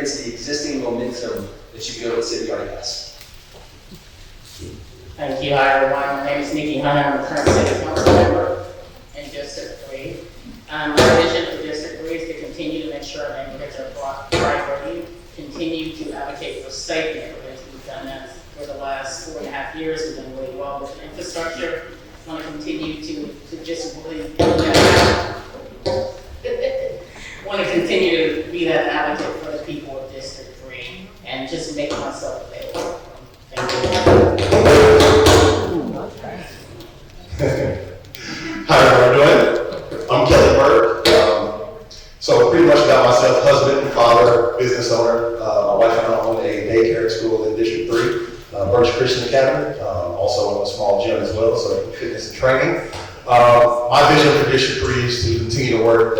into the existing momentum that you feel the city already has? Thank you. Hi, everyone. My name is Nikkie Hunter. I'm the current city council member in District 3. My vision for District 3 is to continue to make sure our neighborhoods are priority, continue to advocate for safe neighborhoods. We've done that for the last 4.5 years. We've done really well with infrastructure. I want to continue to just really build that out. Want to continue to be that advocate for the people of District 3 and just make myself available. Thank you. Hi, how are you doing? I'm Burke. So pretty much about myself, husband and father, business owner. My wife and I own a daycare school in District 3, Burke Christian Academy. Also own a small gym as well, so fitness and training. My vision for District 3 is to continue to work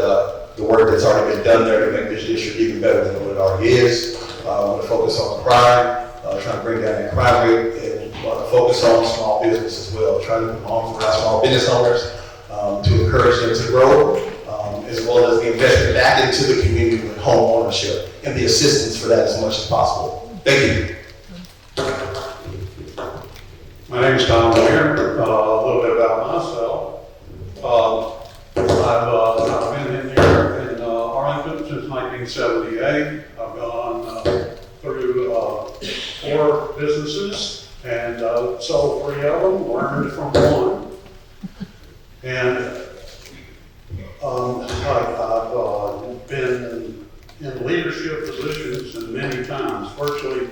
the work that's already been done there to make this district even better than what it already is. I want to focus on crime, trying to bring down that crime rate, and want to focus on small business as well, trying to promote small business owners to encourage them to grow, as well as the investment back into the community with home ownership and the assistance for that as much as possible. Thank you. My name is Ware. A little bit about myself. I've been in here in Arlington since 1978. I've gone through 4 businesses and sold 3 of them, learned from 1. And I've been in leadership positions and many times, virtually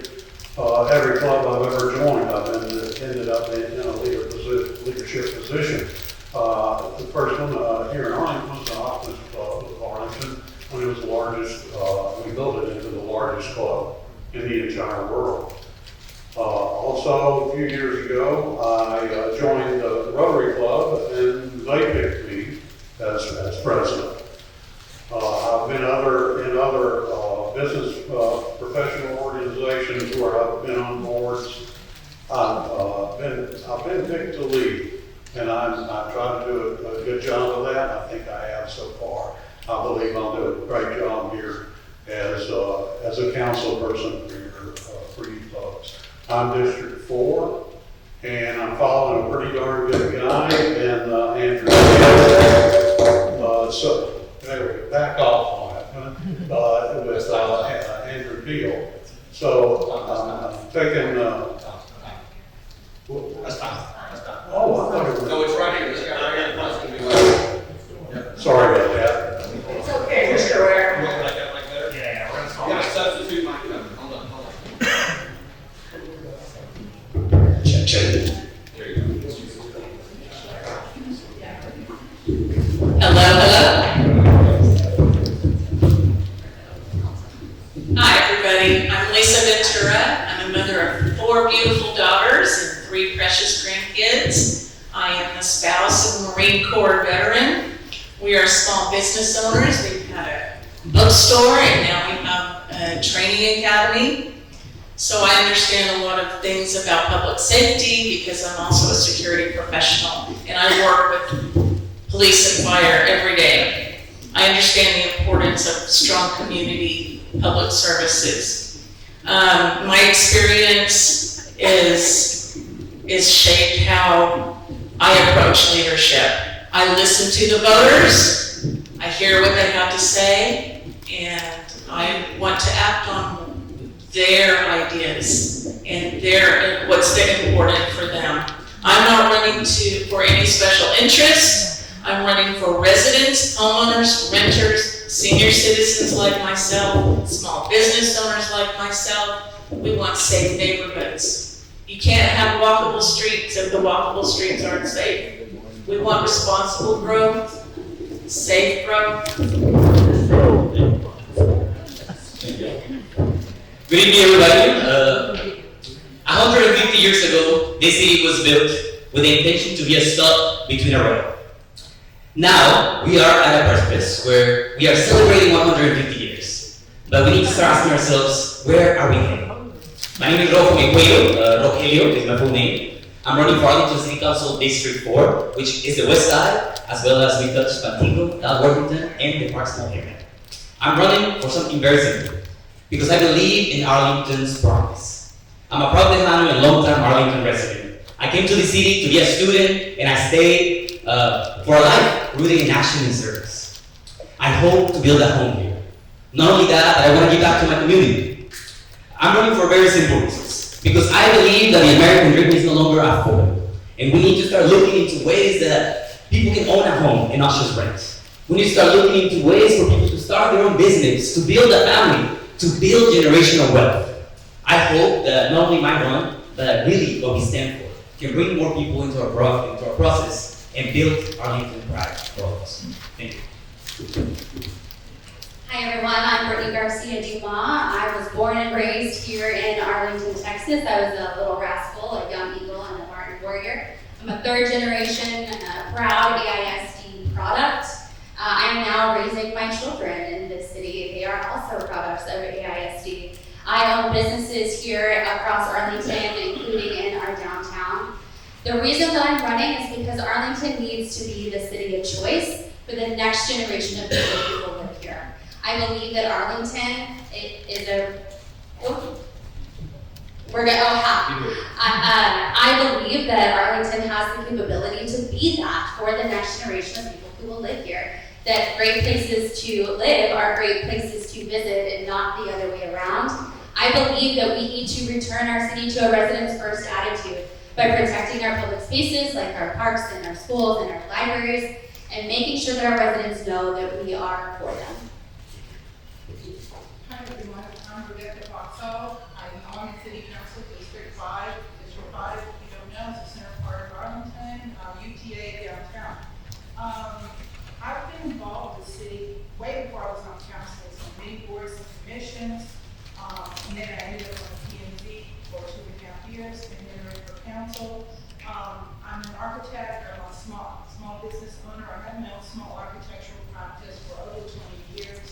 every club I've ever joined, I've ended up in a leadership position. The first one here in Arlington was the Optimist Club of Arlington, when it was the largest, we built it into the largest club in the entire world. Also, a few years ago, I joined the Rotary Club, and they picked me as president. I've been in other business professional organizations where I've been on boards. I've been picked to lead, and I try to do a good job of that. I think I have so far. I believe I'll do a great job here as a council person for you folks. I'm District 4, and I'm following a pretty darn good guy, and Andrew. So anyway, back off on it with Andrew Peel. So I'm taking. That's fine. Oh, I thought it was. No, it's right here. This guy right here. That's gonna be right. Sorry about that. It's okay, Mr. Ware. Like that, like there? Yeah, we're I'm gonna substitute my cover. Hold on. Check. There you go. Hello. Hi, everybody. I'm Lisa Ventura. I'm a mother of 4 beautiful daughters and 3 precious grandkids. I am the spouse of a Marine Corps veteran. We are small business owners. We've had a bookstore, and now we have a training academy. So I understand a lot of things about public safety because I'm also a security professional, and I work with police and fire every day. I understand the importance of strong community public services. My experience is shaped how I approach leadership. I listen to the voters, I hear what they have to say, and I want to act on their ideas and what's important for them. I'm not running for any special interest. I'm running for residents, homeowners, renters, senior citizens like myself, small business owners like myself. We want safe neighborhoods. You can't have walkable streets if the walkable streets aren't safe. We want responsible growth, safe growth. Good evening, everybody. 150 years ago, this city was built with the intention to be a stop between a road. Now, we are at a precipice where we are celebrating 150 years. But we need to start asking ourselves, where are we heading? My name is Rojo Meixueiro. Rogelio is my full name. I'm running for Arlington City Council District 4, which is the west side, as well as we touch Pantino, Worthington, and the Park Small area. I'm running for something very simple. because I believe in Arlington's promise. I'm a proud Tejano and long-time Arlington resident. I came to the city to be a student, and I stayed for a life rooted in action and service. I hope to build a home here. Not only that, but I want to give back to my community. I'm running for very simple reasons, because I believe that the American dream is no longer affordable, and we need to start looking into ways that people can own a home and not just rent. We need to start looking into ways for people to start their own business, to build a family, to build generational wealth. I hope that not only my run, but really what we stand for, can bring more people into our process and build Arlington pride for all of us. Thank you. Hi everyone, I'm Brittney Garcia-Dumas. I was born and raised here in Arlington, Texas. I was a little rascal, a young eagle, and a Martin warrior. I'm a third generation proud AISD product. I am now raising my children in this city. They are also products of AISD. I own businesses here across Arlington, including in our downtown. The reason that I'm running is because Arlington needs to be the city of choice for the next generation of people who will live here. I believe that Arlington is I believe that Arlington has the capability to be that for the next generation of people who will live here. That great places to live are great places to visit and not the other way around. I believe that we need to return our city to a residents first attitude by protecting our public spaces like our parks and our schools and our libraries, and making sure that our residents know that we are for them. Hi everyone, I'm Boxall. I'm in Arlington City Council District 5. District 5, if you don't know, it's the center part of Arlington, UTA downtown. I've been involved with the city way before I was on council, so many boards and commissions, and then I ended up on PNZ for 2.5 years, and then ran for council. I'm an architect, I'm a small business owner. I have my own small architectural practice for over 20 years,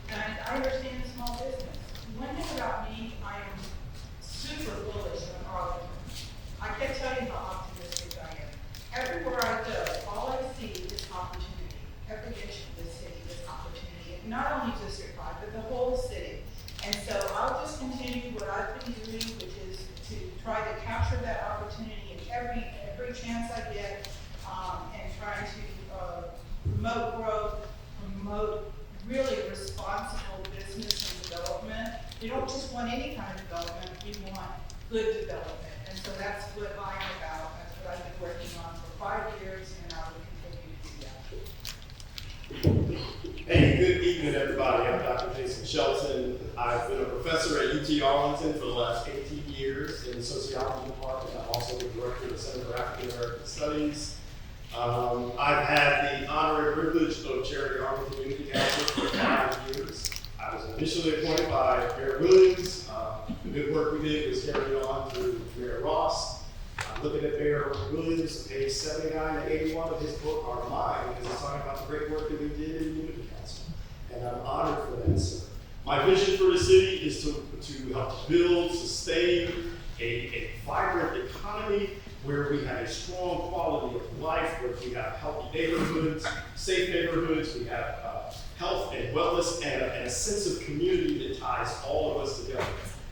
and I understand small business. One thing about me, I am super bullish on Arlington. I can't tell you how optimistic I am. Everywhere I go, all I see is opportunity. Every inch of the city is opportunity, and not only District 5, but the whole city. And so I'll just continue what I've been doing, which is to try to capture that opportunity in every chance I get, and try to promote growth, promote really responsible business and development. We don't just want any kind of development, we want good development. And so that's what I'm about. That's what I've been working on for 5 years, and I will continue to do that. Hey, good evening, everybody. I'm Dr. Jason Shelton. I've been a professor at UT Arlington for the last 18 years in the sociology department. I'm also the director of the Center for African American Studies. I've had the honor and privilege of chairing the Arlington Community Council for 5 years. I was initially appointed by Mayor Williams. The good work we did was carried on through Mayor Ross. I'm looking at Mayor Williams, page 79 to 81 of his book, Our Mind, because he's talking about the great work that we did in the Unity Council. And I'm honored for that, sir. My vision for the city is to help build, sustain a vibrant economy where we have a strong quality of life, where we have healthy neighborhoods, safe neighborhoods, we have health and wellness, and a sense of community that ties all of us together.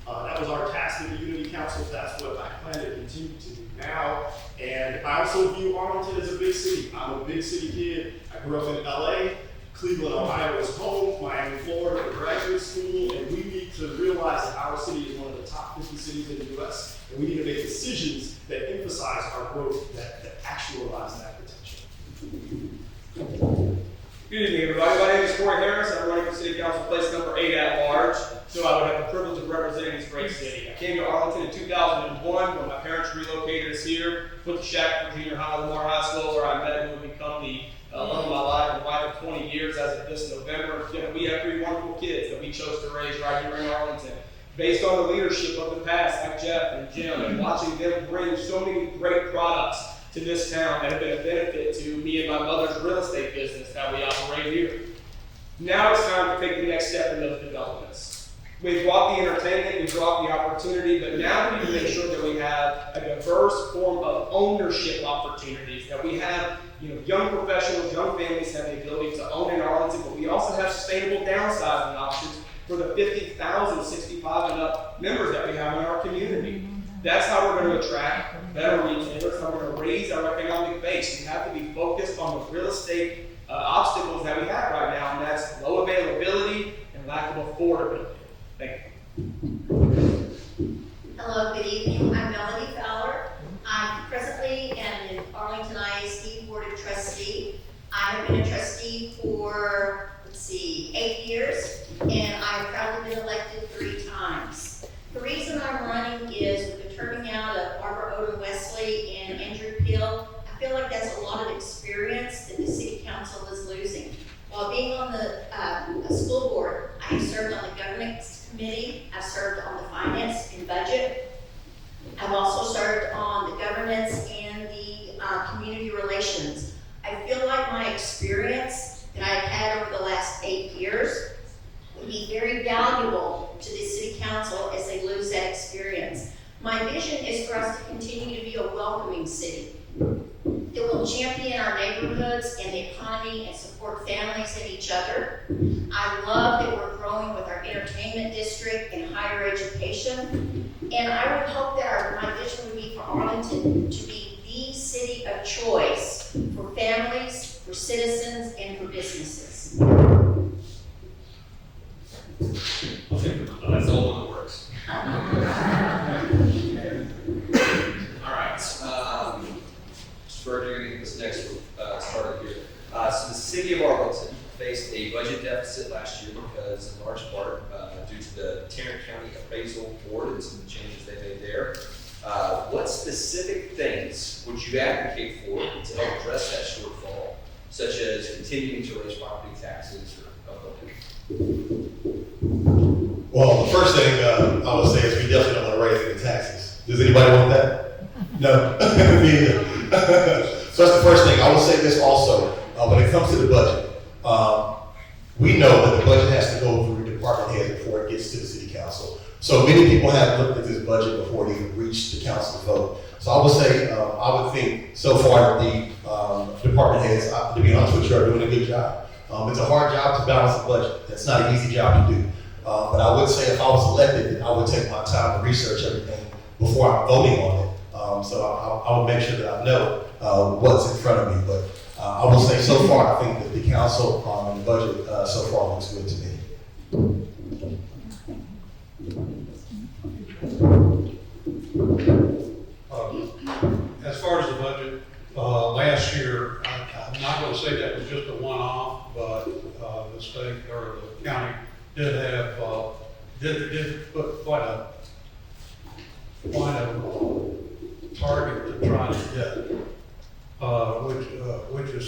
That was our task in the Unity Council. That's what I plan to continue to do now. And I also view Arlington as a big city. I'm a big city kid. I grew up in LA. Cleveland, Ohio is home. Miami, Florida for graduate school. And we need to realize that our city is one of the top 50 cities in the US. And we need to make decisions that emphasize our growth, that actualize that potential. Good evening, everybody. My name is Corey Harris. I'm running for City Council place number 8 at large. So I would have the privilege of representing this great city. I came to Arlington in 2001 when my parents relocated us here, put the shack for junior high, Lamar High School, where I met and would become the love of my life and wife of 20 years as of this November. We have 3 wonderful kids that we chose to raise right here in Arlington. Based on the leadership of the past, like Jeff and Jim, and watching them bring so many great products to this town that have been a benefit to me and my mother's real estate business that we operate here. Now it's time to take the next step in those developments. We've brought the entertainment, we've brought the opportunity, but now we need to make sure that we have a diverse form of ownership opportunities, that we have young professionals, young families have the ability to own in Arlington, but we also have sustainable downsizing options for the 50,000 65 and up members that we have in our community. That's how we're going to attract better retailers, how we're going to raise our economic base. We have to be focused on the real estate obstacles that we have right now, and that's low availability and lack of affordability. Thank you. Hello, good evening. I'm Melanie Fowler. I'm presently an Arlington ISD Board of Trustee. I have been a trustee for, 8 years, and I've proudly been elected 3 times. The reason I'm running is with the turning out of Barbara Odom Wesley and Andrew Peel, I feel like that's a lot of experience that the City Council is losing. While being on the school board, I have served on the governance committee, I've served on the finance and budget. I've also served on the governance and the community relations. I feel like my experience that I've had over the last 8 years would be very valuable to the City Council as they lose that experience. My vision is for us to continue to be a welcoming city that will champion our neighborhoods and the economy and support families and each other. I love that we're growing with our entertainment district and higher education. And I would hope that my vision would be for Arlington to be the city of choice for families, for citizens, and for businesses. Okay, that's the whole one that works. All right. Spurgeon, you're gonna get this next one started here. So the city of Arlington faced a budget deficit last year because, in large part, due to the Tarrant County Appraisal Board and some of the changes they made there. What specific things would you advocate for to help address that shortfall, such as continuing to raise property taxes or other? Well, the first thing I would say is we definitely don't want to raise any taxes. Does anybody want that? No. Me either. So that's the first thing. I would say this also, when it comes to the budget, we know that the budget has to go through department heads before it gets to the city council. So many people have looked at this budget before it even reached the council to vote. So I would say, I would think so far the department heads, to be honest with you, are doing a good job. It's a hard job to balance the budget. It's not an easy job to do. But I would say if I was elected, I would take my time to research everything before I'm voting on it. So I would make sure that I know what's in front of me. But I will say so far, I think that the council and the budget so far looks good to me. As far as the budget, last year, I'm not going to say that was just a one-off, but the state or the county did have did put quite a target to try to hit, which is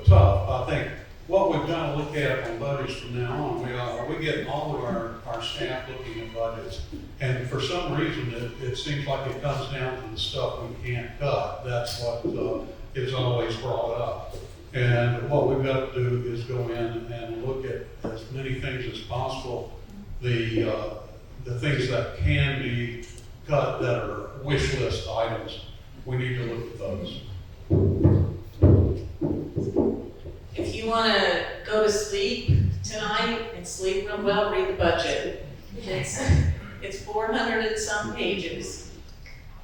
tough. I think what we've got to look at on budgets from now on, we get all of our staff looking at budgets, and for some reason it seems like it comes down to the stuff we can't cut. That's what is always brought up. And what we've got to do is go in and look at as many things as possible, the things that can be cut that are wish list items. We need to look at those. If you want to go to sleep tonight and sleep real well, read the budget. It's 400 and some pages.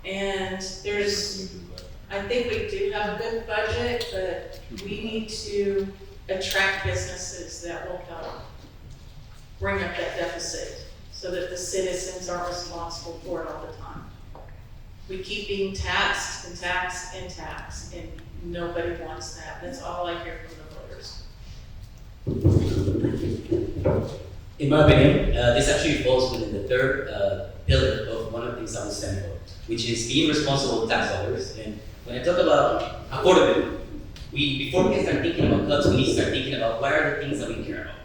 And I think we do have a good budget, but we need to attract businesses that will help bring up that deficit so that the citizens are responsible for it all the time. We keep being taxed and taxed and taxed, and nobody wants that. That's all I hear from the voters. In my opinion, this actually falls within the third pillar of one of the things I would stand for, which is being responsible with tax dollars. And when I talk about affordability, before we can start thinking about cuts, we need to start thinking about what are the things that we care about.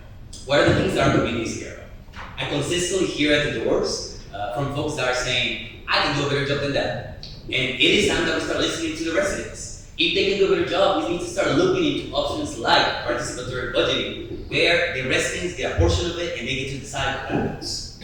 What are the things that our communities care about? I consistently hear at the doors from folks that are saying, I can do a better job than that. And it is time that we start listening to the residents. If they can do a better job, we need to start looking into options like participatory budgeting, where the residents get a portion of it and they get to decide what happens.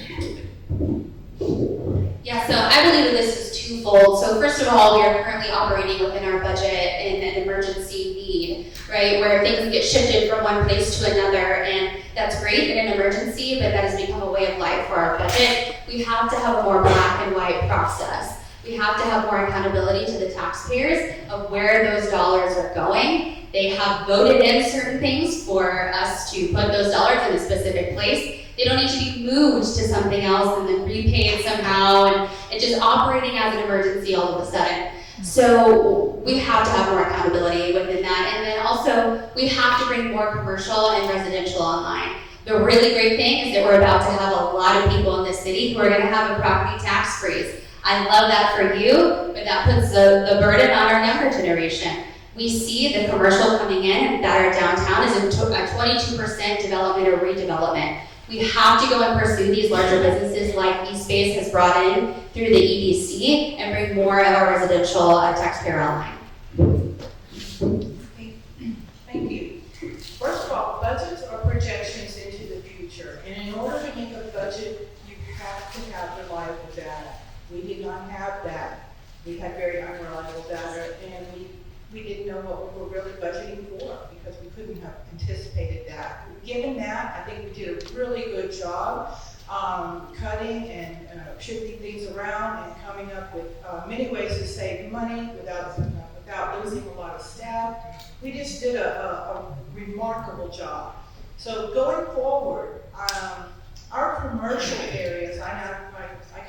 Yeah, so I believe that this is twofold. twofold. So first of all, we are currently operating within our budget in an emergency need, right? Where things get shifted from one place to another, and that's great in an emergency, but that has become a way of life for our budget. We have to have a more black and white process. We have to have more accountability to the taxpayers of where those dollars are going. They have voted in certain things for us to put those dollars in a specific place. They don't need to be moved to something else and then repaid somehow, and just operating as an emergency all of a sudden. So we have to have more accountability within that. And then also, we have to bring more commercial and residential online. The really great thing is that we're about to have a lot of people in this city who are gonna have a property tax freeze. I love that for you, but that puts the burden on our younger generation. We see the commercial coming in that are downtown is a 22% development or redevelopment. We have to go and pursue these larger businesses like eSpace has brought in through the EDC and bring more of our residential taxpayer online. Thank you. First of all, budgets are projections into the future, and in order to make a budget, you have to have reliable data. We did not have that. We had very unreliable data, and we didn't know what we were really budgeting for because we couldn't have anticipated that. Given that, I think we did a really good job cutting and shifting things around and coming up with many ways to save money without losing a lot of staff. We just did a remarkable job. So going forward, our commercial areas, I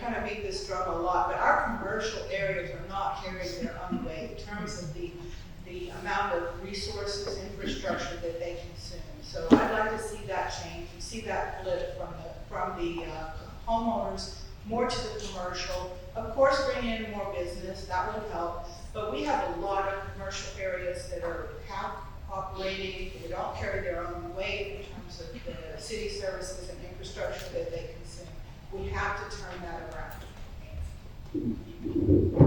kind of beat this drum a lot, but our commercial areas are not carrying their own weight in terms of the amount of resources, infrastructure that they consume. So I'd like to see that change and see that flip from the homeowners more to the commercial. Of course, bring in more business, that would help, but we have a lot of commercial areas that are half operating, they don't carry their own weight in terms of the city services and infrastructure that they consume. We have to turn that around. I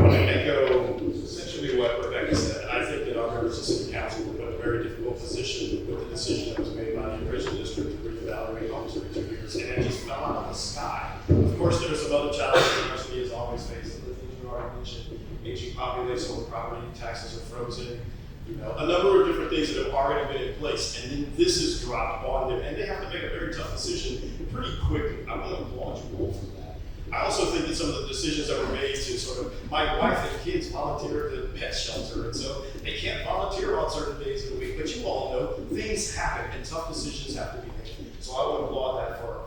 want to echo essentially what Rebecca said. I think that our members of City Council were put in a very difficult position with the decision that was made by the appraisal district to reevaluate homes every 2 years, and it just fell out of the sky. Of course, there are some other challenges that our city has always faced. The things you already mentioned: aging population, property taxes are frozen. You know, a number of different things that have already been in place, and then this is dropped on them, and they have to make a very tough decision pretty quickly. I want to applaud you all for that. I also think that some of the decisions that were made to sort of, my wife and kids volunteer at the pet shelter, and so they can't volunteer on certain days of the week, but you all know things happen and tough decisions have to be made. So I want to applaud that for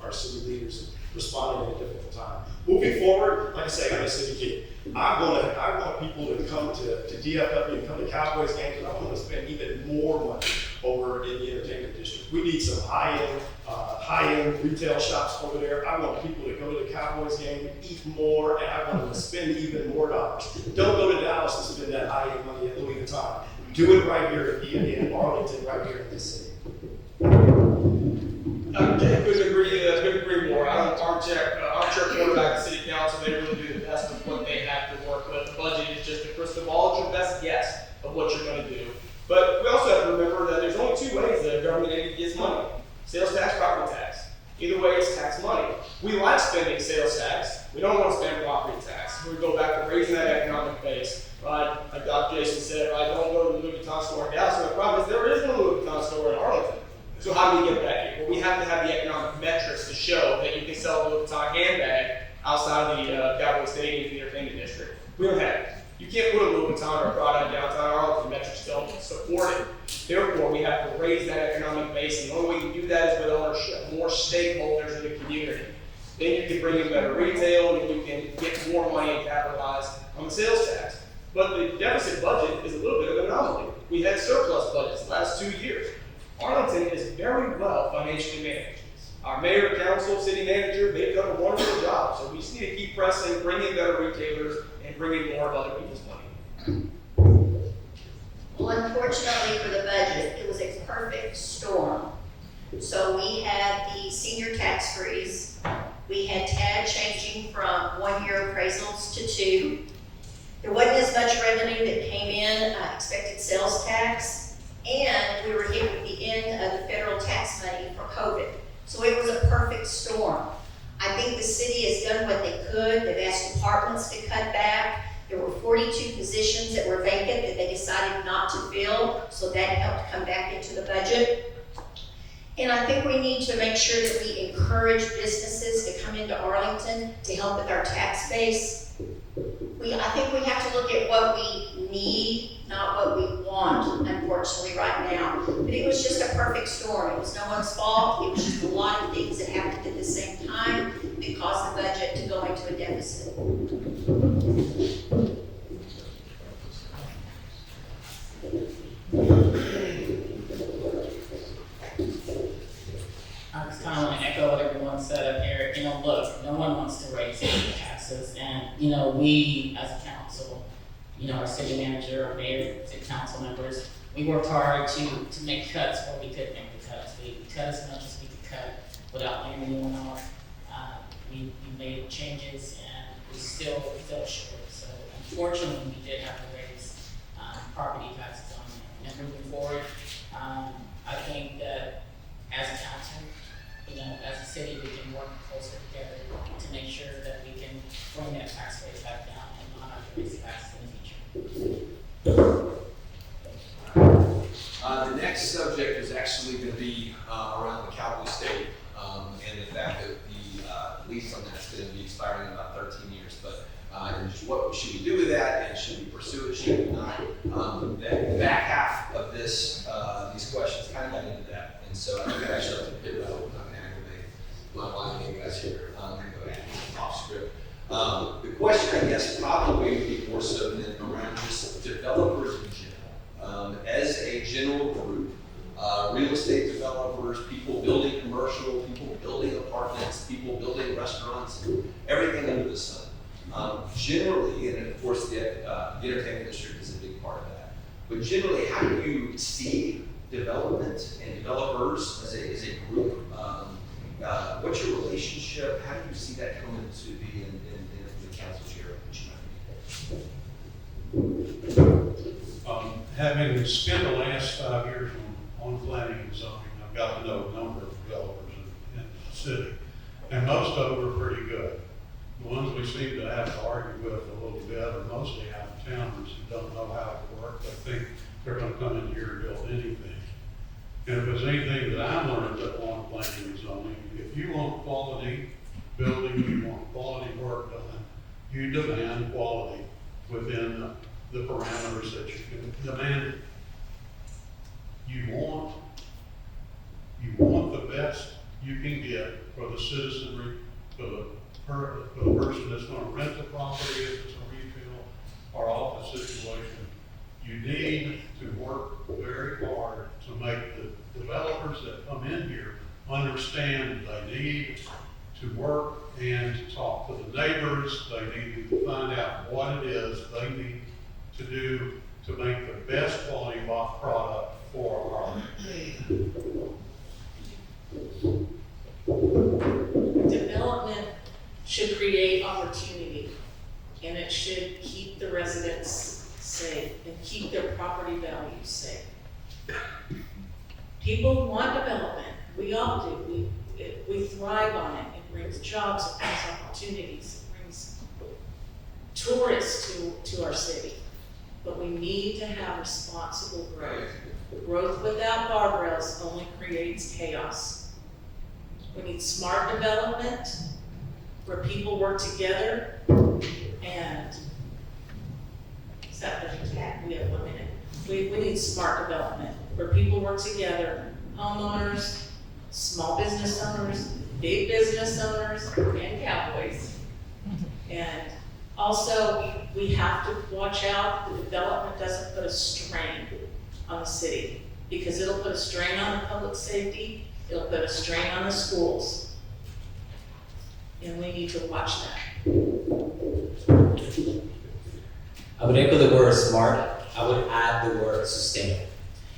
our city leaders responding at a difficult time. Moving forward, like I say, I'm a city kid. I want people to come to DFW and come to Cowboys games, and I want to spend even more money over in the entertainment district. We need some high-end retail shops over there. I want people to go to the Cowboys game, eat more, and I want them to spend even more dollars. Don't go to Dallas and spend that high-end money at Louis Vuitton. Do it right here in Arlington, right here in this city. Couldn't agree more. I'm armchair quarterback of the city council. They really do the best with what they have to work with. The budget is just a crystal ball. It's your best guess of what you're going to do. But we also have to remember that there's only two ways that a government entity gets money: sales tax, property tax. Either way, it's tax money. We like spending sales tax. We don't want to spend property tax. We go back to raising that economic base. Right? Like Dr. Jason said, right? Don't go to the Louis Vuitton store in Dallas. So the problem is there is no Louis Vuitton store in Arlington. So how do we get that here? Well, we have to have the economic metrics to show that you can sell a Louis Vuitton handbag outside the Cowboy Stadium, the entertainment district. We don't have it. You can't put a Louis Vuitton or a Prada in downtown Arlington. Metrics don't support it. Therefore, we have to raise that economic base, and the only way you do that is with ownership, more stakeholders in the community. Then you can bring in better retail, and you can get more money and capitalize on the sales tax. But the deficit budget is a little bit of an anomaly. We had surplus budgets the last 2 years. Arlington is very well financially managed. Our mayor, council, city manager, they've done a wonderful job. So we just need to keep pressing, bring in better retailers, and bring in more of other people's money. Well, unfortunately for the budget, it was a perfect storm. So we had the senior tax freeze. We had TAD changing from 1 year appraisals to 2. There wasn't as much revenue that came in, expected sales tax. And we were hit with the end of the federal tax money for COVID. So it was a perfect storm. I think the city has done what they could. They've asked departments to cut back. There were 42 positions that were vacant that they decided not to fill, so that helped come back into the budget. And I think we need to make sure that we encourage businesses to come into Arlington to help with our tax base. I think we have to look at what we need, not what we want, unfortunately, right now. But it was just a perfect storm. It was no one's fault. It was just a lot of things that happened at the same time that caused the budget to go into a deficit. I just kind of want to echo what everyone said up here. You know, look, no one wants to raise taxes, and you know, we as a council, you know, our city manager, our mayor, city council members, we worked hard to make cuts where we could make the cuts. We cut as much as we could cut without laying anyone off. We made changes, and we still fell short. So unfortunately, we did have to raise property taxes on it. And moving forward, I think that as a council, you know, as a city, we can work closer together to make sure that we can bring that tax rate back down and not have to raise taxes in the future. The next subject is actually going to be around the Cowboy State and the fact that the lease on that's going to be expiring in about 13 years. But and just what should we do with that, and should we pursue it, should we not? The back half of this, these questions kind of got into that, and so I think I actually have to pick it up. I'm not going to aggravate my YMA guys here. I'm going to go ahead and off script. The question, I guess, probably would be more so than around just developers in general. As a general group, real estate developers, people building commercial, people building apartments, people building restaurants, everything under the sun. Generally, and of course the entertainment district is a big part of that, but generally, how do you see development and developers as a group? What's your relationship? How do you see that coming to be in the council chair? Having spent the last 5 years on planning and zoning, I've got to know a number of developers in the city, and most of them are pretty good. The ones we seem to have to argue with a little bit are mostly out-of-towners who don't know how it works. They think they're going to come in here and build anything. And if there's anything that I learned on planning and zoning, if you want quality building, you want quality work done, you demand quality within the parameters that you can demand. You want the best you can get for the citizenry, for the person that's going to rent the property, if it's a retail or office situation. You need to work very hard to make the developers that come in here understand they need to work and to talk to the neighbors. They need to find out what it is they need to do to make the best quality product for our Development should create opportunity, and it should keep the residents safe and keep their property values safe. People want development. We all do. We thrive on it. It brings jobs, it brings opportunities, it brings tourists to our city. But we need to have responsible growth. Growth without guardrails only creates chaos. We need smart development where people work together, and we have 1 minute. We need smart development where people work together, homeowners, small business owners, big business owners, and cowboys. And also, we have to watch out the development doesn't put a strain on the city, because it'll put a strain on the public safety, it'll put a strain on the schools. And we need to watch that. I would echo the word smart. I would add the word sustainable.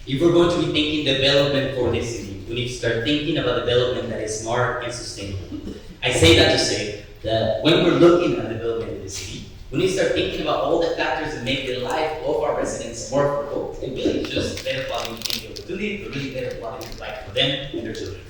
If we're going to be thinking development for this city, we need to start thinking about development that is smart and sustainable. I say that to say that when we're looking at development in the city, we need to start thinking about all the factors that make the life of our residents more affordable and really just better quality in the opportunity, but really better quality of life for them and their children.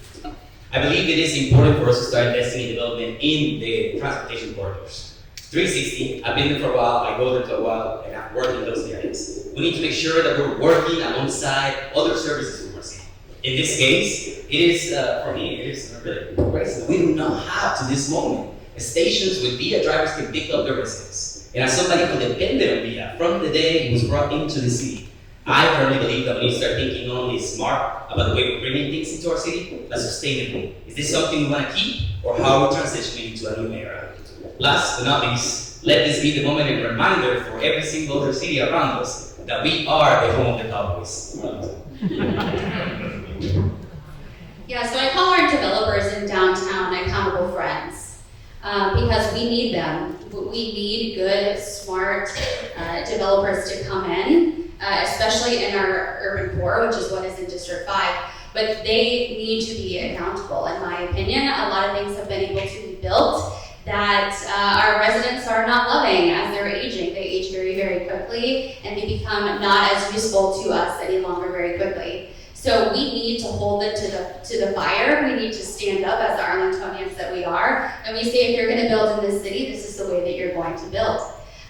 I believe it is important for us to start investing in development in the transportation corridors. 360, I've been there for a while, I go there for a while, and I've worked in those areas. We need to make sure that we're working alongside other services in our city. In this case, it is, for me, it is really crazy. We do not have to this moment stations with VIA drivers can pick up their residents. And as somebody who depended on VIA from the day he was brought into the city, I firmly believe that we need to start thinking not only smart about the way we're bringing things into our city, but sustainably. Is this something we want to keep, or how are we transitioning into a new era? Last but not least, let this be the moment and reminder for every single other city around us that we are the home of the Cowboys. Yeah, so I call our developers in downtown accountable friends because we need them. We need good, smart developers to come in, especially in our urban core, which is what is in District 5. But they need to be accountable, in my opinion. A lot of things have been able to be built that our residents are not loving as they're aging. They age very, very quickly, and they become not as useful to us any longer very quickly. So we need to hold it to the fire. We need to stand up as the Arlingtonians that we are, and we say if you're going to build in this city, this is the way that you're going to build.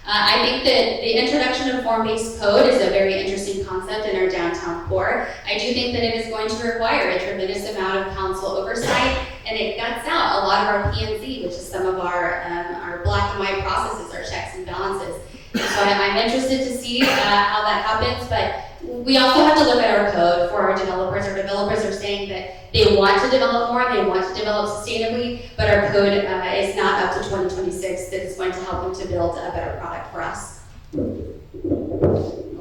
I think that the introduction of form-based code is a very interesting concept in our downtown core. I do think that it is going to require a tremendous amount of council oversight, and it guts out a lot of our P&Z, which is some of our black and white processes, our checks and balances. And so I'm interested to see how that happens, but we also have to look at our code for our developers. Our developers are saying that they want to develop more, they want to develop sustainably, but our code is not up to 2026 that is going to help them to build a better product for us.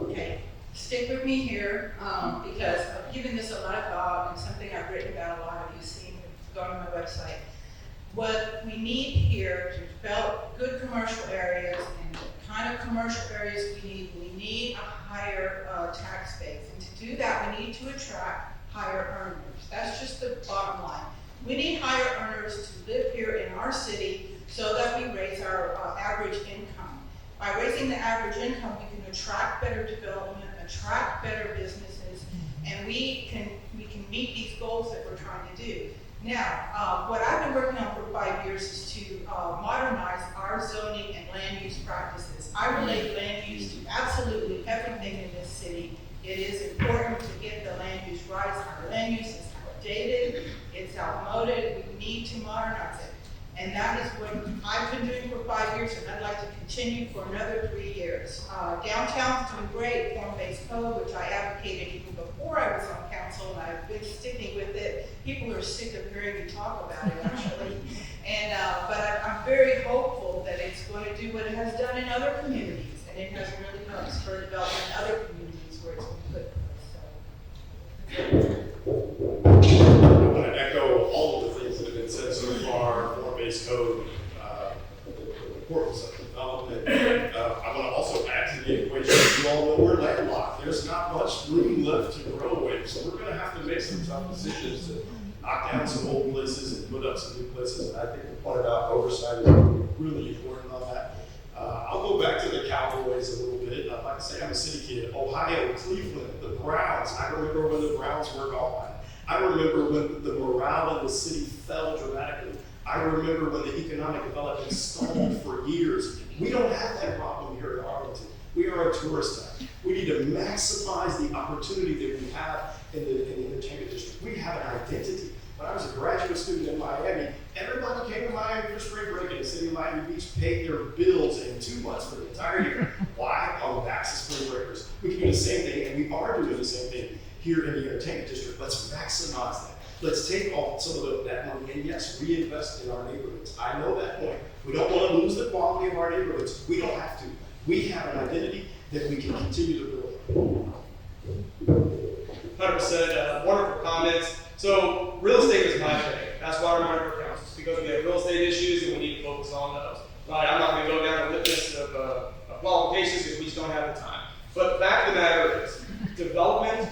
Okay, stick with me here because I've given this a lot of thought and something I've written about a lot. You've seen, go to my website. What we need here to develop good commercial areas and the kind of commercial areas we need a higher tax base. And to do that, we need to attract higher earners. That's just the bottom line. We need higher earners to live here in our city so that we raise our average income. By raising the average income, we can attract better development, attract better businesses, and we can meet these goals that we're trying to do. Now, what I've been working on for 5 years is to modernize our zoning and land use practices. I relate land use to absolutely everything in this city. It is important to get the land use right. Our land use is outdated, it's outmoded, we need to modernize it. And that is what I've been doing for 5 years, and I'd like to continue for another 3 years. Downtown's doing great, form-based code, which I advocated even before I was on council, and I've been sticking with it. People are sick of hearing me talk about it, actually. And but I'm very hopeful that it's going to do what it has done in other communities, and it has really helped spur development in other communities where it's been put. I want to echo all of the things that have been said so far, form-based code, the importance of development. I want to also add to the equation, you all know we're landlocked. There's not much room left to grow in, so we're going to have to make some tough decisions to knock down some old places and put up some new places, and I think the point about oversight is really important on that. I'll go back to the Cowboys a little bit. Like I say, I'm a city kid. Ohio, Cleveland, the Browns. I remember when the Browns were gone. I remember when the morale in the city fell dramatically. I remember when the economic development stalled for years. We don't have that problem here in Arlington. We are a tourist town. We need to maximize the opportunity that we have in the entertainment district. We have an identity. When I was a graduate student in Miami, everybody came to Miami for spring break, and the city of Miami Beach paid their bills in 2 months for the entire year. Why? On the backs of spring breakers. We can do the same thing, and we are doing the same thing here in the entertainment district. Let's maximize that. Let's take some of that money and yes, reinvest in our neighborhoods. I know that point. We don't want to lose the quality of our neighborhoods. We don't have to. We have an identity that we can continue to build. 100%, wonderful comments. So real estate is my thing. That's why I'm running for council, because we have real estate issues and we need to focus on those. Right? I'm not going to go down the list of qualifications because we just don't have the time. But the fact of the matter is, development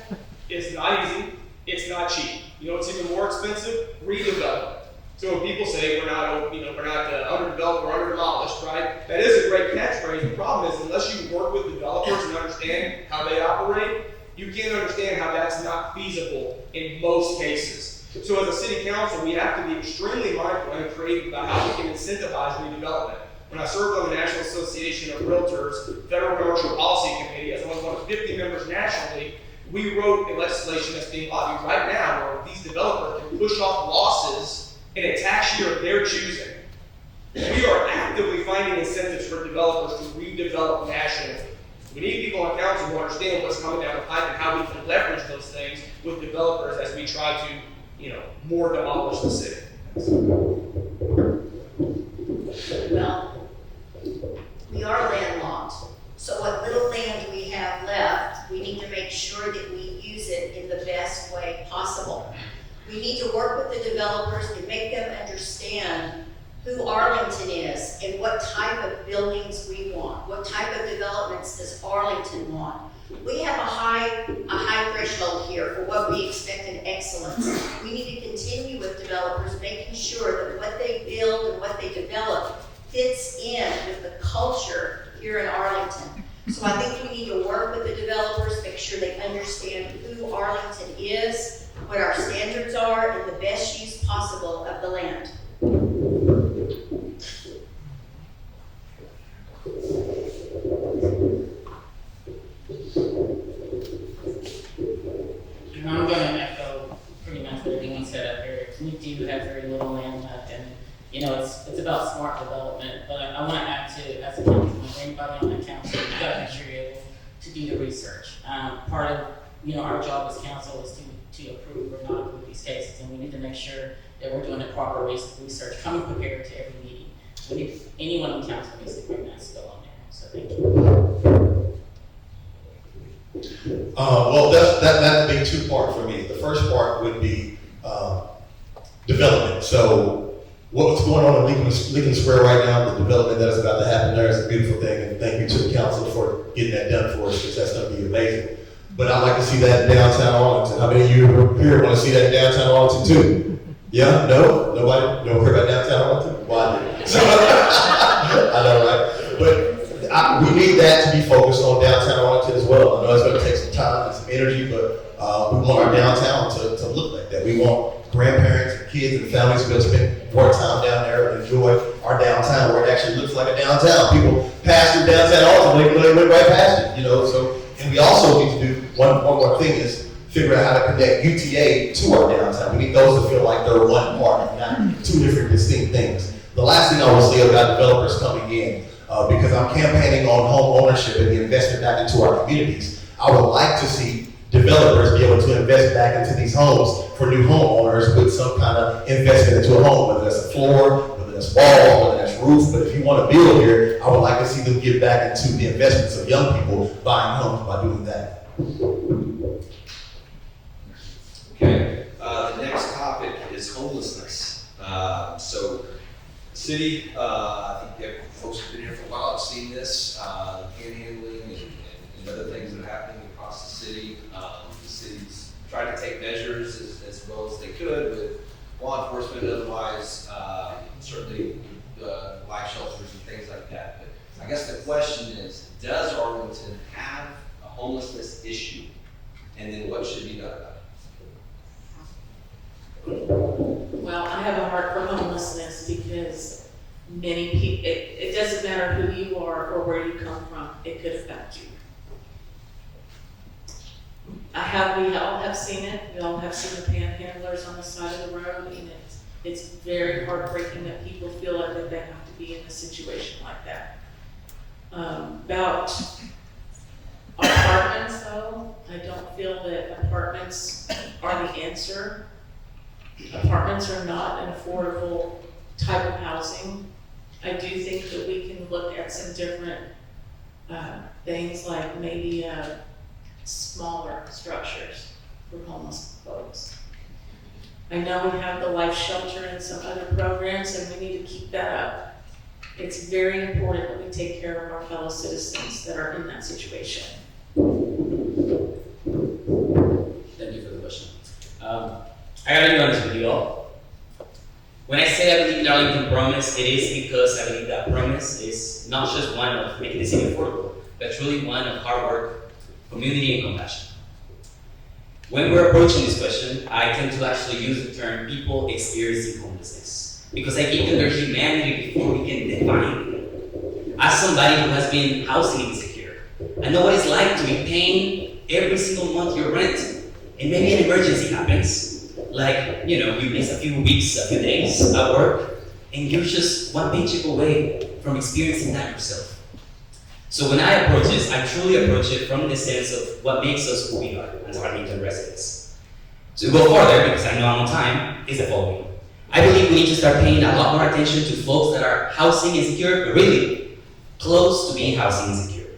is not easy. It's not cheap. You know what's even more expensive? Redevelopment. So when people say we're not underdeveloped or underdemolished, right? That is a great catchphrase. The problem is, unless you work with developers and understand how they operate, you can't understand how that's not feasible in most cases. So as a city council, we have to be extremely mindful and creative about how we can incentivize redevelopment. When I served on the National Association of Realtors Federal Commercial Policy Committee as one of 50 members nationally, we wrote a legislation that's being lobbied right now where these developers can push off losses in a tax year of their choosing. We are actively finding incentives for developers to redevelop nationally. We need people on council who understand what's coming down the pipe and how we can leverage those things with developers as we try to, more demolish the city. Well, we are landlocked, so what little land we have left, we need to make sure that we use it in the best way possible. We need to work with the developers and make them understand who Arlington is and what type of buildings we want. What type of developments does Arlington want? We have a high threshold here for what we expect in excellence. We need to continue with developers, making sure that what they build and what they develop fits in with the culture here in Arlington. So I think we need to work with the developers, make sure they understand who Arlington is, what our standards are, and the best use possible of the land. I'm going to echo pretty much what everyone said up here. We do have very little land left, and it's about smart development. But I want to add to, as a councilman, anybody on the council, you've got to make sure you're able to do the research. Part of our job as council is to approve or not approve these cases, and we need to make sure that we're doing the proper research, coming prepared to every meeting. Anyone on council needs to bring that skill on there. So thank you. Well, that'd be two-part for me. The first part would be development. So what's going on in Lincoln Square right now, the development that is about to happen there is a beautiful thing, and thank you to the council for getting that done for us, because that's going to be amazing. But I'd like to see that in downtown Arlington. How many of you here want to see that in downtown Arlington too? Yeah? No? Nobody? No care about downtown Arlington? Why? I know, right? But we need that to be focused on downtown Arlington as well. I know it's going to take some time and some energy, but we want our downtown to look like that. We want grandparents and kids and families to be able to spend more time down there and enjoy our downtown where it actually looks like a downtown. People pass through downtown Arlington, they went right past it, So, and we also need to do one more thing is figure out how to connect UTA to our downtown. We need those to feel like they're one part and not two different distinct things. The last thing I will say about developers coming in, because I'm campaigning on home ownership and the investment back into our communities, I would like to see developers be able to invest back into these homes for new homeowners with some kind of investment into a home, whether that's a floor, whether that's walls, whether that's roof. But if you want to build here, I would like to see them give back into the investments of young people buying homes by doing that. Okay, the next topic is homelessness. So, city, I think folks have been here for a while, have seen this, panhandling and other things that are happening across the city. The city's tried to take measures as well as they could with law enforcement and otherwise, certainly life shelters and things like that. But I guess the question is, does Arlington have a homelessness issue? And then what should be done about it? Well, I have a heart for homelessness because many people, it doesn't matter who you are or where you come from, it could affect you. We all have seen it. We all have seen the panhandlers on the side of the road, and it's very heartbreaking that people feel like that they have to be in a situation like that. About apartments, though, I don't feel that apartments are the answer. Apartments are not an affordable type of housing. I do think that we can look at some different things like maybe smaller structures for homeless folks. I know we have the life shelter and some other programs, and we need to keep that up. It's very important that we take care of our fellow citizens that are in that situation. Thank you for the question. I gotta be honest with you all. When I say I believe in Arlington Promise, it is because I believe that promise is not just one of making the city affordable, but truly one of hard work, community, and compassion. When we're approaching this question, I tend to actually use the term people experiencing homelessness, because I give them their humanity before we can define them. As somebody who has been housing insecure, I know what it's like to be paying every single month your rent, and maybe an emergency happens, like, you miss a few weeks, a few days at work, and you're just one paycheck away from experiencing that yourself. So when I approach this, I truly approach it from the sense of what makes us who we are as Arlington residents. To go further, because I know I'm on time, is the following. I believe we need to start paying a lot more attention to folks that are housing insecure, but really close to being housing insecure.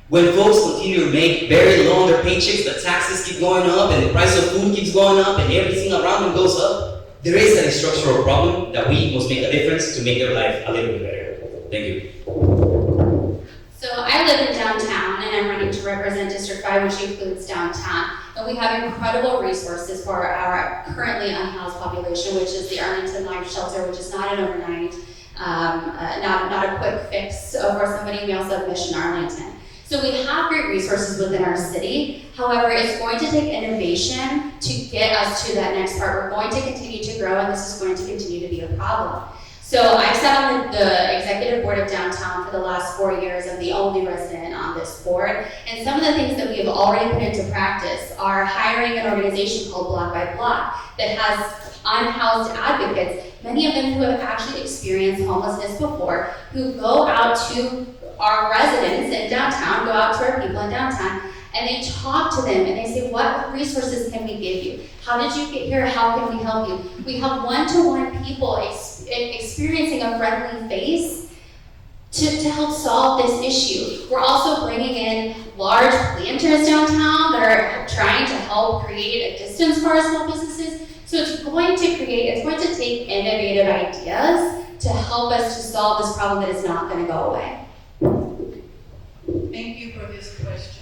When folks continue to make very low on their paychecks, the taxes keep going up, and the price of food keeps going up, and everything around them goes up, there is a structural problem that we must make a difference to make their life a little bit better. Thank you. So I live in downtown, and I'm running to represent District 5, which includes downtown. And we have incredible resources for our currently unhoused population, which is the Arlington Life Shelter, which is not an overnight, not a quick fix for somebody. We also have Mission Arlington. So we have great resources within our city. However, it's going to take innovation to get us to that next part. We're going to continue to grow, and this is going to continue to be a problem. So I've sat on the executive board of downtown for the last 4 years. I'm the only resident on this board. And some of the things that we have already put into practice are hiring an organization called Block by Block that has unhoused advocates, many of them who have actually experienced homelessness before, who go out to our residents in downtown, go out to our people in downtown, and they talk to them and they say, what resources can we give you? How did you get here? How can we help you? We have one-to-one people experiencing a friendly face to help solve this issue. We're also bringing in large planters downtown that are trying to help create a distance for our small businesses. So it's going to take innovative ideas to help us to solve this problem that is not going to go away. Thank you for this question.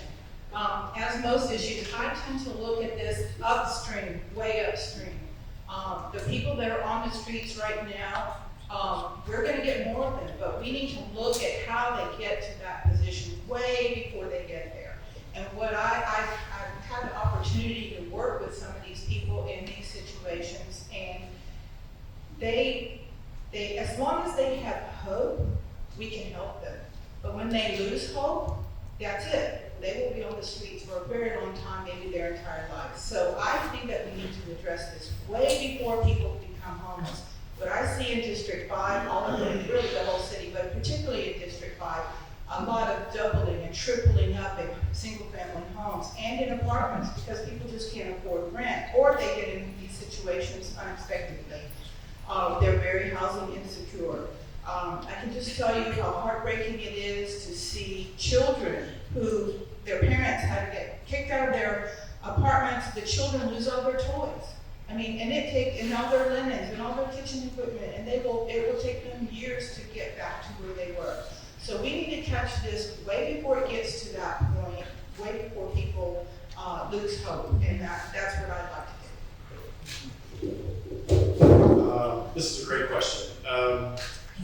As most issues, I tend to look at this upstream, way upstream. The people that are on the streets right now, we're going to get more of them, but we need to look at how they get to that position way before they get there. And what I've had the opportunity to work with some of these people in these situations, and they as long as they have hope, we can help them. But when they lose hope, that's it. They will be on the streets for a very long time, maybe their entire lives. So I think that we need to address this way before people become homeless. What I see in District 5, all of them, really the whole city, but particularly in District 5, a lot of doubling and tripling up in single-family homes and in apartments because people just can't afford rent, or they get into these situations unexpectedly. They're very housing insecure. I can just tell you how heartbreaking it is to see children who their parents had to get kicked out of their apartments. The children lose all their toys. I mean, and all their linens and all their kitchen equipment, and it will take them years to get back to where they were. So we need to catch this way before it gets to that point, way before people lose hope, and that's what I'd like to do. This is a great question.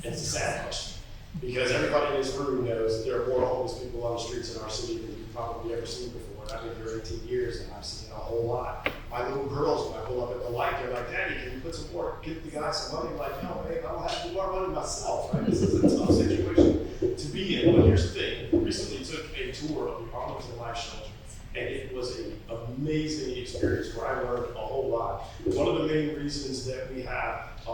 It's a sad question, because everybody in this room knows that there are more homeless people on the streets in our city than you've probably ever seen before. I've been here 18 years and I've seen a whole lot. My little girls, when I pull up at the light, they're like, Daddy, can you put some more, give the guy some money? I'm like, no, babe, I don't have to do more money myself, right? This is a tough situation to be in. But here's the thing, we recently took a tour of the Arlington Life Shelter, and it was an amazing experience where I learned a whole lot. One of the main reasons that we have a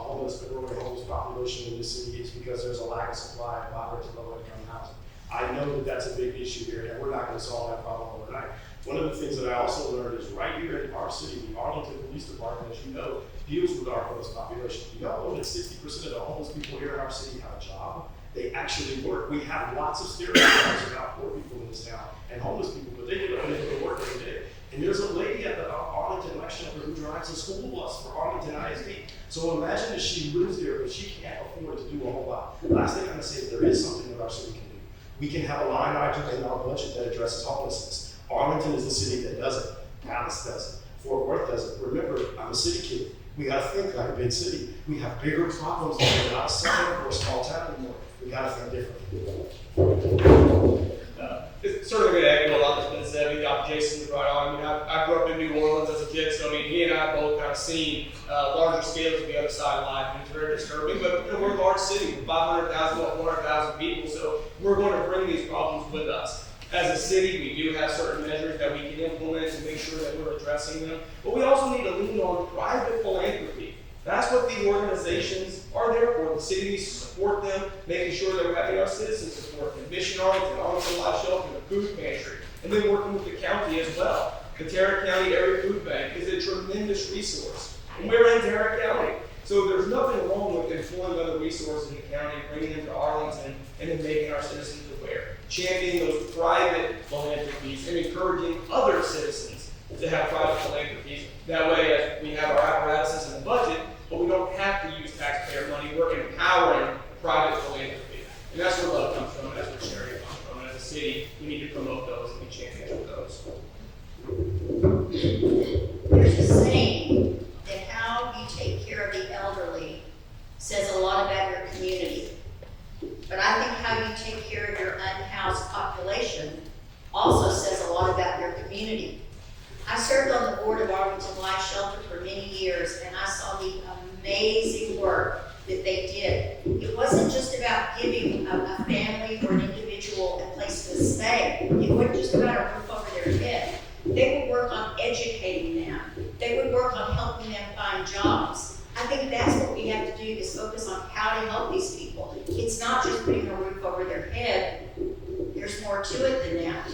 growing homeless population in the city is because there's a lack of supply of moderate to low income housing. I know that that's a big issue here, and we're not going to solve that problem overnight. One of the things that I also learned is right here in our city, the Arlington Police Department, as you know, deals with our homeless population. You know that 60% of the homeless people here in our city have a job. They actually work. We have lots of stereotypes about poor people in this town and homeless people, but they get to work every day. And there's a lady at the Arlington Life Shelter who drives a school bus for Arlington ISD. So imagine if she lives there, but she can't afford to do a whole lot. Last thing I'm going to say is there is something that our city can do. We can have a line item in our budget that addresses homelessness. Arlington is the city that does it. Dallas does it. Fort Worth does it. Remember, I'm a city kid. We got to think like a big city. We have bigger problems than we're not a suburb or a small town anymore. We got to think differently. It's certainly going to echo a lot that's been said. The Jason brought on. I mean, I grew up in New Orleans as a kid, so I mean, he and I both kind of seen larger scales of the other side of life, and it's very disturbing. But you know, we're a large city, with 500,000 to 400,000 people, so we're going to bring these problems with us. As a city, we do have certain measures that we can implement to make sure that we're addressing them, but we also need to lean on private philanthropy. That's what these organizations are there for. The city needs to support them, making sure that we're having our citizens support them. Mission Arlington, Arlington Life Shelter, the food pantry, and then working with the county as well. The Tarrant County Area Food Bank is a tremendous resource, and we're in Tarrant County. So there's nothing wrong with employing other resources in the county, bringing them to Arlington, and then making our citizens aware. Championing those private philanthropies and encouraging other citizens to have private philanthropies. That way, we have our apparatuses in the budget, but we don't have to use taxpayer money. We're empowering private philanthropy. And that's where love comes from, and that's where charity comes from. And as a city, we need to promote those and be champions of those. There's a saying that how you take care of the elderly says a lot about your community. But I think how you take care of your unhoused population also says a lot about your community. I served on the board of Arlington Life Shelter for many years, and I saw the amazing work that they did. It wasn't just about giving a family or an individual a place to stay. It wasn't just about a roof over their head. They would work on educating them. They would work on helping them find jobs. I think that's what we have to do, is focus on how to help these people. It's not just putting a roof over their head. There's more to it than that.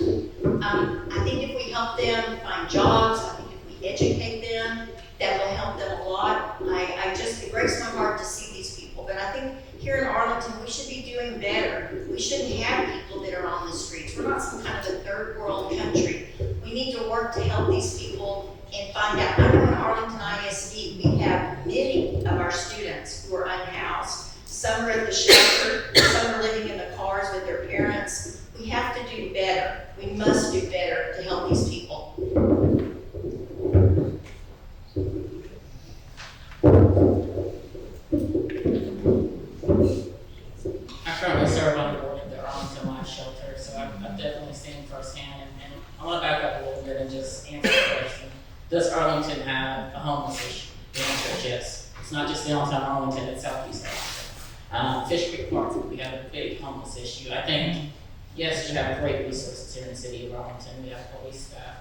I think if we help them find jobs, I think if we educate them, that will help them a lot. It breaks my heart to see these people, but I think here in Arlington, we should be doing better. We shouldn't have people that are on the streets. We're not some kind of a third world country. We need to work to help these people and find out. I know in Arlington ISD, we have many of our students who are unhoused. Some are at the shelter, some are living in the cars with their parents. We have to do better. We must do better to help these people. I currently serve on the board of the Arlington Life Shelter, so I've definitely seen firsthand, and I want to back up a little bit and just answer the question. Does Arlington have a homeless issue? The answer is yes. It's not just downtown Arlington, it's southeast Arlington. Fish Creek Market, we have a big homeless issue. I think, yes, we have great resources here in the city of Arlington. We have police staff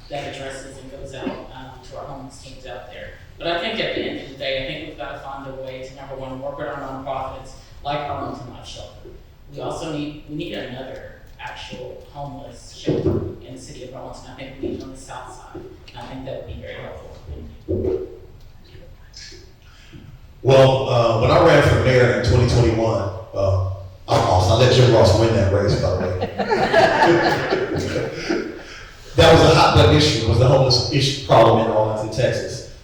that addresses and goes out to our homeless teams out there. But I think at the end of the day, I think we've got to find a way to, number one, work with our nonprofits like Arlington Life Shelter. We also need another actual homeless shelter in the city of Arlington. I think we need it on the south side. And I think that would be very helpful. Well, when I ran for mayor in 2021, I lost. I let Jim Ross win that race, by the way. That was a hot button issue. It was the homeless issue problem in Arlington, Texas.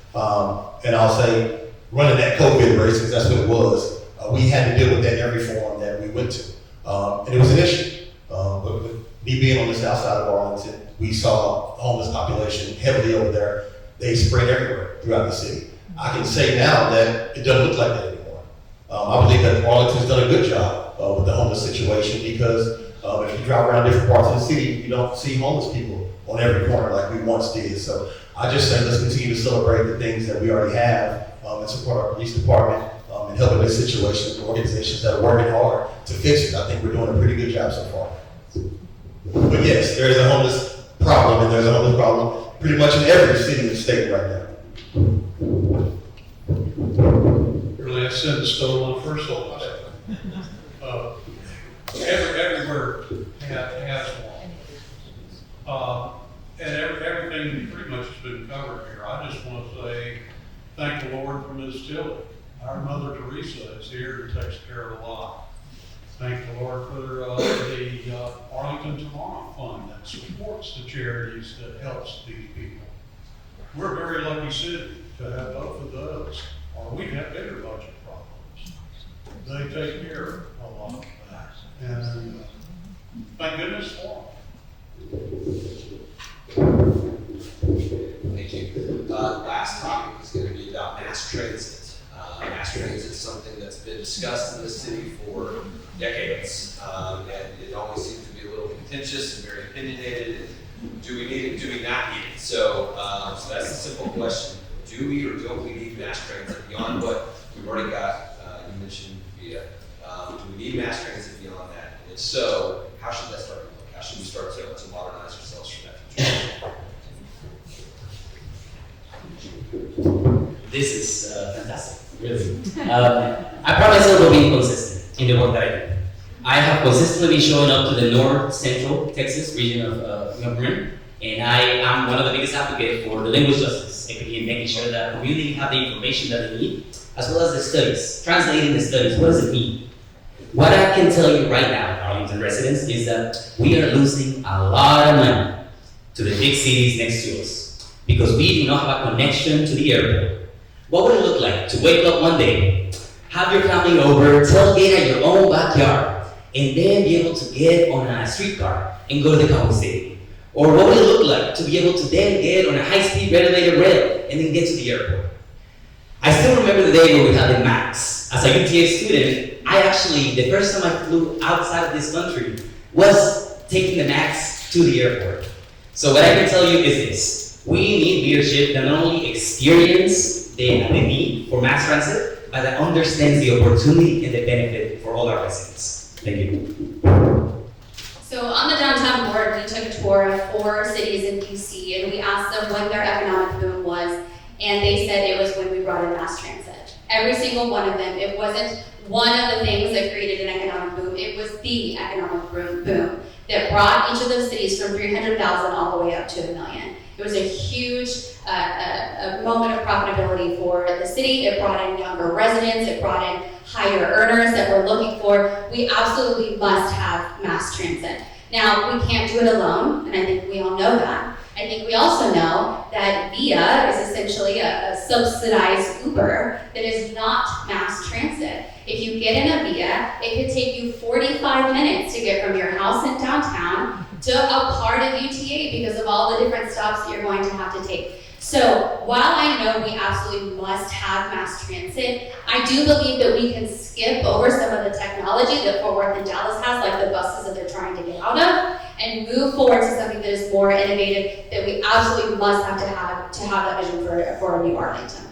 And I'll say, running that COVID race, because that's what it was, we had to deal with that in every forum that we went to. And it was an issue. But with me being on the south side of Arlington, we saw the homeless population heavily over there. They spread everywhere throughout the city. I can say now that it doesn't look like that anymore. I believe that Arlington's done a good job with the homeless situation, because if you drive around different parts of the city, you don't see homeless people on every corner like we once did. So I just say let's continue to celebrate the things that we already have and support our police department and help in this situation with organizations that are working hard to fix it. I think we're doing a pretty good job so far. But yes, there is a homeless problem, and there's a homeless problem pretty much in every city and state right now. Really, I said stole my first one. Everywhere has one. And everything pretty much has been covered here. I just want to say thank the Lord for Ms. Tilley. Our Mother Teresa is here and takes care of a lot. Thank the Lord for the Arlington Tomorrow Fund that supports the charities that helps these people. We're a very lucky city to have both of those, or we'd have bigger budget problems. They take care of a lot of that, and thank goodness for them. Thank you. Last topic is going to be about mass transit. Mass transit is something that's been discussed in this city for decades, and it always seems to be a little contentious and very opinionated. Do we need it? Do we not need it? So, so that's a simple question. Do we or don't we need mass transit beyond what we've already got? You mentioned via. Do we need mass transit beyond that? And if so, how should that start to look? How should we start to modernize ourselves for that future? This is fantastic, really. I promise I will be consistent in the work that I do. I have consistently been showing up to the North Central Texas region of government, and I am one of the biggest advocates for the language justice, equity, and making sure that we really have the information that they need, as well as the studies, translating the studies. What does it mean? What I can tell you right now, Arlington residents, is that we are losing a lot of money to the big cities next to us because we do not have a connection to the airport. What would it look like to wake up one day, have your family over, tailgate at your own backyard, and then be able to get on a streetcar and go to the Cowboy Stadium? Or what would it look like to be able to then get on a high-speed regulated rail and then get to the airport? I still remember the day where we had the MAX. As a UTA student, the first time I flew outside of this country was taking the MAX to the airport. So what I can tell you is this: we need leadership that not only experience the need for mass transit, but that understands the opportunity and the benefit for all our residents. Thank you. So on the downtown board, we took a tour of 4 cities in DC, and we asked them when their economic boom was, and they said it was when we brought in mass transit. Every single one of them. It wasn't one of the things that created an economic boom. It was the economic boom that brought each of those cities from 300,000 all the way up to 1 million. It was a huge a moment of profitability for the city. It brought in younger residents. It brought in higher earners that we're looking for. We absolutely must have mass transit. Now, we can't do it alone, and I think we all know that. I think we also know that VIA is essentially a subsidized Uber that is not mass transit. If you get in a VIA, it could take you 45 minutes to get from your house in downtown to a part of UTA because of all the different stops that you're going to have to take. So while I know we absolutely must have mass transit, I do believe that we can skip over some of the technology that Fort Worth and Dallas has, like the buses that they're trying to get out of, and move forward to something that is more innovative that we absolutely must have that vision for New Arlington.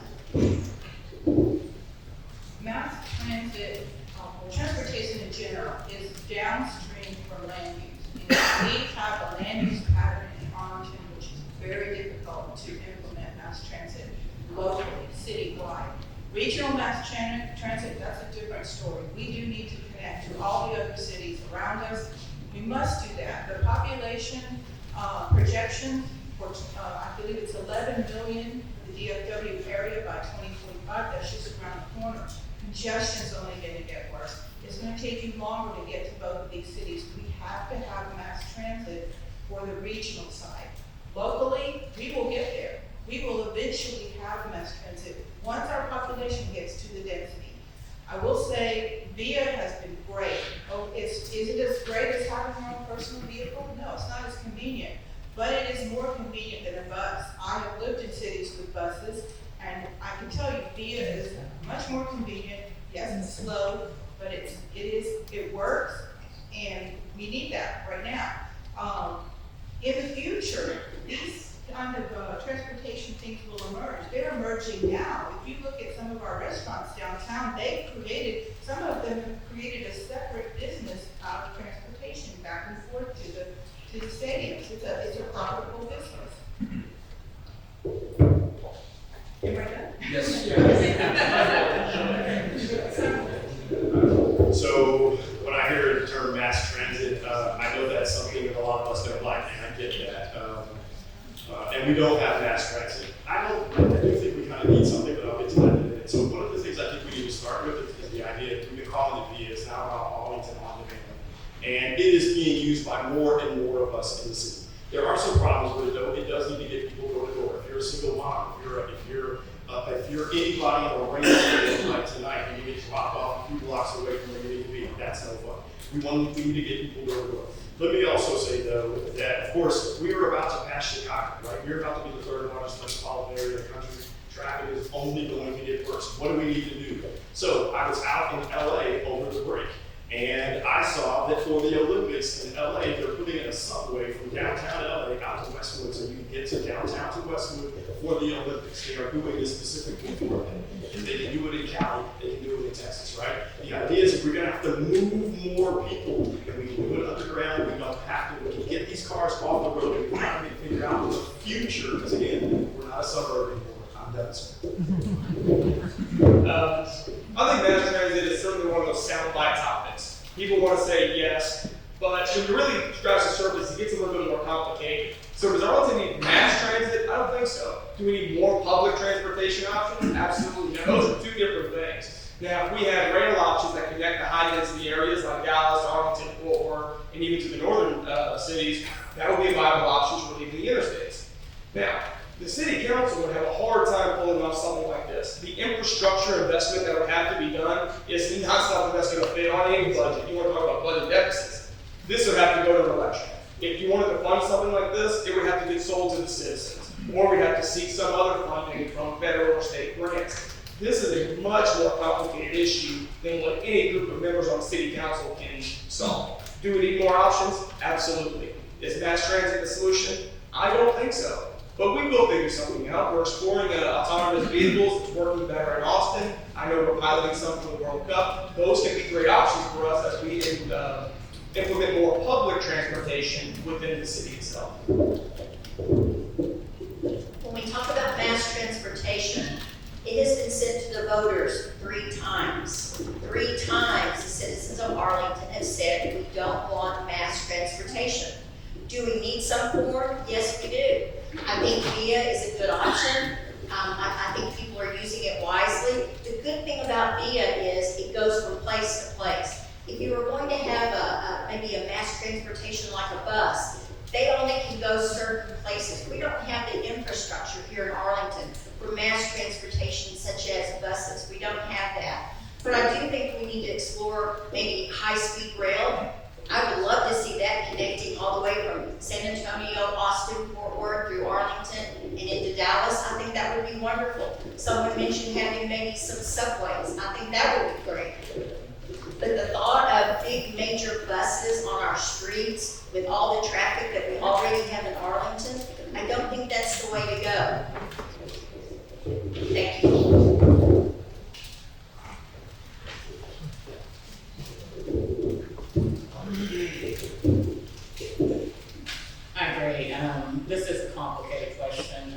Mass transit, or transportation in general, is downstream from land use. And we have a land use pattern in Arlington which is very difficult to implement mass transit locally, citywide. Regional mass transit, that's a different story. We do need to connect to all the other cities around us. We must do that. The population projection for, I believe it's 11 million for the DFW area by 2045. That's just around the corner. Congestion's only going to get worse. It's going to take you longer to get to both of these cities. We have to have mass transit for the regional side. Locally, we will get there. We will eventually have mass transit once our population gets to the density. I will say VIA has been great. Oh, is it as great as having your own personal vehicle? No, it's not as convenient, but it is more convenient than a bus. I have lived in cities with buses, and I can tell you VIA is much more convenient. Yes, it's slow, but it works, and we need that right now. In the future, these kind of transportation things will emerge. They're emerging now. If you look at some of our restaurants downtown, some of them have created a separate business out of transportation back and forth to the stadiums. It's a profitable business. Am I done? Yes. So when I hear the term mass transit, I know that's something that a lot of us don't like, and I get that. And we don't have mass transit. I do think we kind of need something, but I'll get to that in a minute. So one of the things I think we need to start with is the idea that we've been calling it VIA. It's now about Arlington on demand. And it is being used by more and more of us in the city. There are some problems with it though. It does need to get people door to door. If you're a single mom, if you're anybody in a rain area like tonight and you get dropped off a few blocks away from where you need to be, that's no fun. We need to get people door to door. Let me also say, though, that, of course, we are about to pass Chicago, right? We're about to be the 3rd largest metropolitan area in the country. Traffic is only going to get worse. What do we need to do? So I was out in LA over the break, and And I saw that for the Olympics in LA, they're putting in a subway from downtown LA out to Westwood, so you can get to downtown to Westwood for the Olympics. They are doing this specifically for them. And they can do it in Cali, they can do it in Texas, right? The idea is if we're gonna have to move more people, and we can do it underground, we don't have to, we can get these cars off the road, and we're trying to figure out the future, because again, we're not a suburb anymore. I'm done, sir. I think mass transit is certainly one of those soundbite topics. People want to say yes, but when you really scratch the surface, it gets a little bit more complicated. So does Arlington need mass transit? I don't think so. Do we need more public transportation options? Absolutely. Now, those are two different things. Now, if we had rail options that connect the high-density areas like Dallas, Arlington, Fort Worth, and even to the northern cities, that would be a viable option for leaving the interstates. Now, the city council would have a hard time pulling off something like this. The infrastructure investment that would have to be done is not something that's going to fit on any budget. You want to talk about budget deficits. This would have to go to an election. If you wanted to fund something like this, it would have to get sold to the citizens, or we'd have to seek some other funding from federal or state grants. This is a much more complicated issue than what any group of members on the city council can solve. Do we need more options? Absolutely. Is mass transit the solution? I don't think so. But we will figure something out. We're exploring autonomous vehicles. It's working better in Austin. I know we're piloting some for the World Cup. Those can be great options for us as we implement more public transportation within the city itself. When we talk about mass transportation, it has been sent to the voters 3 times. 3 times the citizens of Arlington have said we don't want mass transportation. Do we need some form? Yes, we do. I think VIA is a good option. I think people are using it wisely. The good thing about VIA is it goes from place to place. If you were going to have maybe a mass transportation like a bus, they only can go certain places. We don't have the infrastructure here in Arlington for mass transportation such as buses. We don't have that. But I do think we need to explore maybe high-speed rail. I would love to see that connecting all the way from San Antonio, Austin, Fort Worth, through Arlington, and into Dallas. I think that would be wonderful. Someone mentioned having maybe some subways. I think that would be great. But the thought of big major buses on our streets with all the traffic that we already have in Arlington, I don't think that's the way to go. Thank you. I agree. This is a complicated question.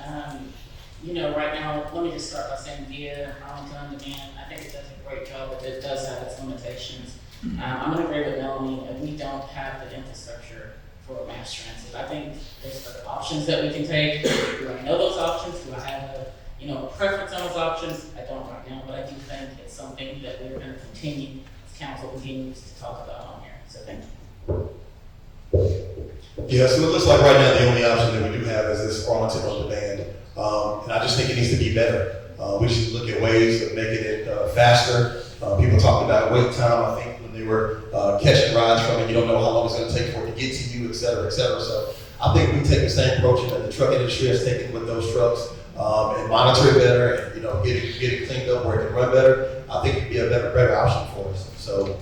Right now, let me just start by saying via Arlington On Demand, I think it does a great job, but it does have its limitations. I'm going to agree with Melanie that we don't have the infrastructure for mass transit. I think there's other options that we can take. Do I know those options? Do I have a preference on those options? I don't right now, but I do think it's something that we're going to continue, as council continues to talk about on here. So thank you. Yeah, so it looks like right now the only option that we do have is this Arlington On Demand. And I just think it needs to be better. We should look at ways of making it faster. People talked about wait time, I think, when they were catching rides from it. You don't know how long it's going to take for it to get to you, et cetera, et cetera. So I think we take the same approach that the truck industry has taken with those trucks and monitor it better and get it cleaned up where it can run better. I think it would be a better option for us. So,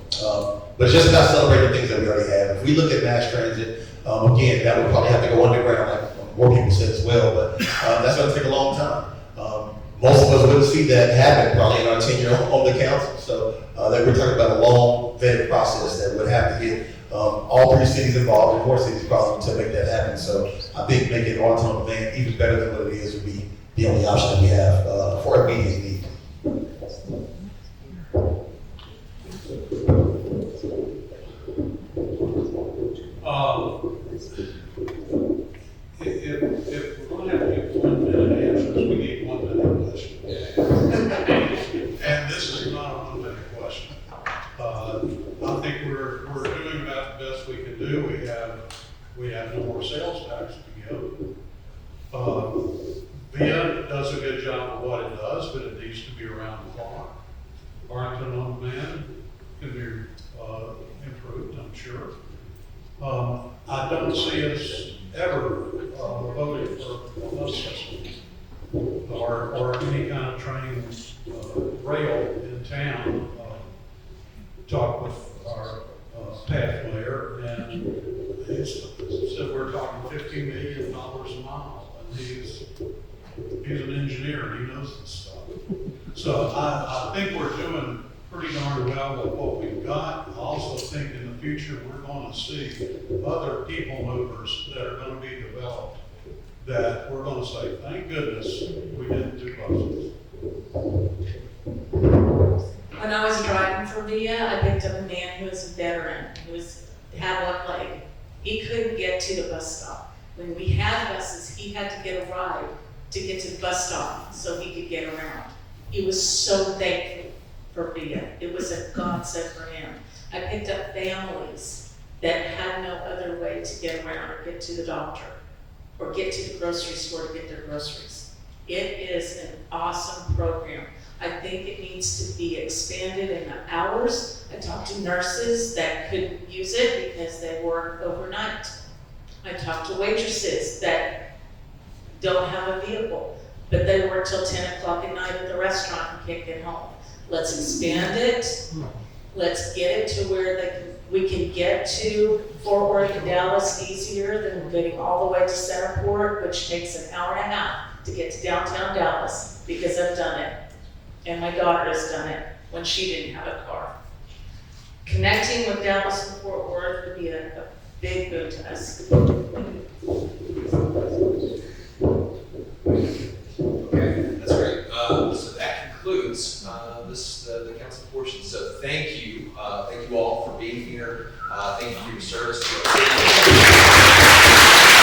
but it's just about celebrating things that we already have. If we look at mass transit, again, that would probably have to go underground, like more people said as well, but that's going to take a long time. Most of us wouldn't see that happen probably in our tenure on the council. So that we're talking about a long vetted process that would have to get all 3 cities involved and more cities probably to make that happen. So I think making Arlington On Demand even better than what it is would be the only option that we have for immediate need. If we're going to have to get 1 minute answers, we need 1 minute questions. And this is not a 1 minute question. I think we're doing about the best we can do. We have no more sales tax to give. VIA does a good job of what it does, but it needs to be around the clock. Arlington On Demand can be improved, I'm sure. I don't see us ever voting for a bus system or any kind of train rail in town. Talk with our engineer, he knows this stuff. So I think we're doing pretty darn well with what we've got. I also think in the future, we're gonna see other people movers that are gonna be developed that we're gonna say, thank goodness we didn't do buses. When I was driving for VIA, I picked up a man who was a veteran, had one leg. He couldn't get to the bus stop. When we had buses, he had to get a ride to get to the bus stop so he could get around. He was so thankful for VIA. It was a godsend for him. I picked up families that had no other way to get around or get to the doctor or get to the grocery store to get their groceries. It is an awesome program. I think it needs to be expanded in the hours. I talked to nurses that couldn't use it because they work overnight. I talked to waitresses that don't have a vehicle, but they work till 10 o'clock at night at the restaurant and can't get home. Let's expand it. Let's get it to where we can get to Fort Worth and Dallas easier than getting all the way to Centerport, which takes an hour and a half to get to downtown Dallas, because I've done it. And my daughter has done it when she didn't have a car. Connecting with Dallas and Fort Worth would be a big boon to us. Okay, that's great. So that concludes the council portion. So thank you all for being here. Thank you for your service to our city.